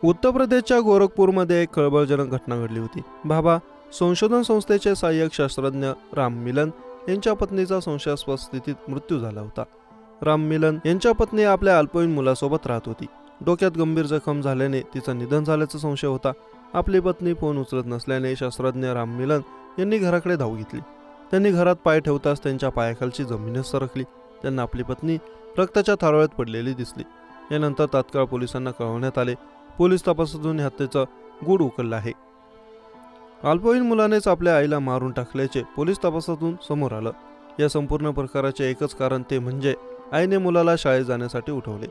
उत्तर प्रदेशच्या गोरखपूरमध्ये एक खळबळजनक घटना घडली होती। भाभा संशोधन संस्थेचे सहाय्यक शास्त्रज्ञ राम मिलन यांच्या पत्नीचा संशयास्पद स्थितीत मृत्यू झाला होता। राम मिलन यांच्या पत्नी आपल्या अल्पवयीन मुलासोबत राहत होती। डोक्यात गंभीर जखम झाल्याने तिचं निधन झाल्याचा संशय होता। आपली पत्नी फोन उचलत नसल्याने शास्त्रज्ञ राम मिलन यांनी घराकडे धाव घेतली। त्यांनी घरात पाय ठेवताच त्यांच्या पायाखालची जमीनच सरकली। त्यांना आपली पत्नी रक्ताच्या थारोळ्यात पडलेली दिसली। यानंतर तात्काळ पोलिसांना कळवण्यात आले। पोलीस तपासातून हत्येचं गूढ उकललं आहे। अल्पवयीन मुलानेच आपल्या आईला मारून टाकल्याचे पोलीस तपासातून समोर आलं। या संपूर्ण प्रकाराचे एकच कारण ते म्हणजे आईने मुलाला शाळेत जाण्यासाठी उठवले।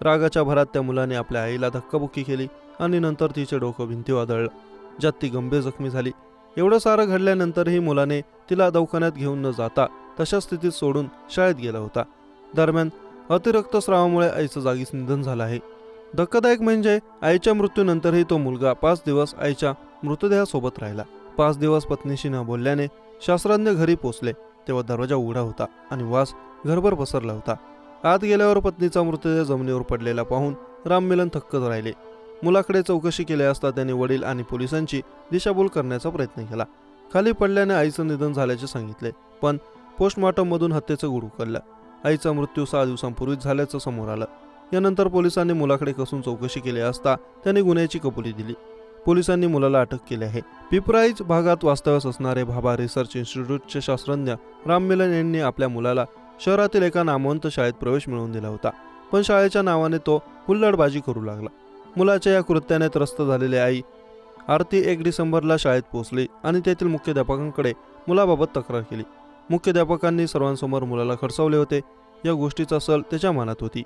रागाच्या भरात त्या मुलाने आपल्या आईला धक्काबुक्की केली आणि नंतर तिचे डोकं भिंतीवर आदळलं, ज्यात ती गंभीर जखमी झाली। एवढं सारं घडल्यानंतरही मुलाने तिला दवाखान्यात घेऊन न जाता तशा स्थितीत सोडून शाळेत गेला होता। दरम्यान अतिरक्तस्रावामुळे आईचं जागीच निधन झालं आहे। धक्कादायक म्हणजे आईच्या मृत्यूनंतरही तो मुलगा 5 दिवस आईच्या मृतदेहासोबत राहिला। 5 दिवस पत्नीशी न बोलल्याने शास्त्रज्ञ घरी पोचले तेव्हा दरवाजा उघडा होता आणि वास घरभर पसरला होता। आत गेल्यावर पत्नीचा मृतदेह जमिनीवर पडलेला पाहून राम मिलन थक्कच राहिले। मुलाकडे चौकशी केली असता त्यांनी वडील आणि पोलिसांची दिशाभूल करण्याचा प्रयत्न केला। खाली पडल्याने आईचं निधन झाल्याचे सांगितले, पण पोस्टमॉर्टम मधून हत्येचं गूढ उकललं। आईचा मृत्यू 6 दिवसांपूर्वीच झाल्याचं समोर आलं। यानंतर पोलिसांनी मुलाकडे कसून चौकशी केली असता त्यांनी गुन्ह्याची कबुली दिली। पोलिसांनी मुलाला अटक केली आहे। पिपराईज भागात वास्तव्यास असणारे भाभा रिसर्च इन्स्टिट्यूटचे शास्त्रज्ञ राम मिलन यांनी आपल्या मुलाला शहरातील एका नामवंत शाळेत प्रवेश मिळवून दिला होता, पण शाळेच्या नावाने तो हुल्लडबाजी करू लागला। मुलाच्या या कृत्याने त्रस्त झालेली आई आरती 1 डिसेंबरला शाळेत पोहोचली आणि तेथील मुख्याध्यापकांकडे मुलाबाबत तक्रार केली। मुख्याध्यापकांनी सर्वांसमोर मुलाला खडसावले होते। या गोष्टीचा सल त्याच्या मनात होती।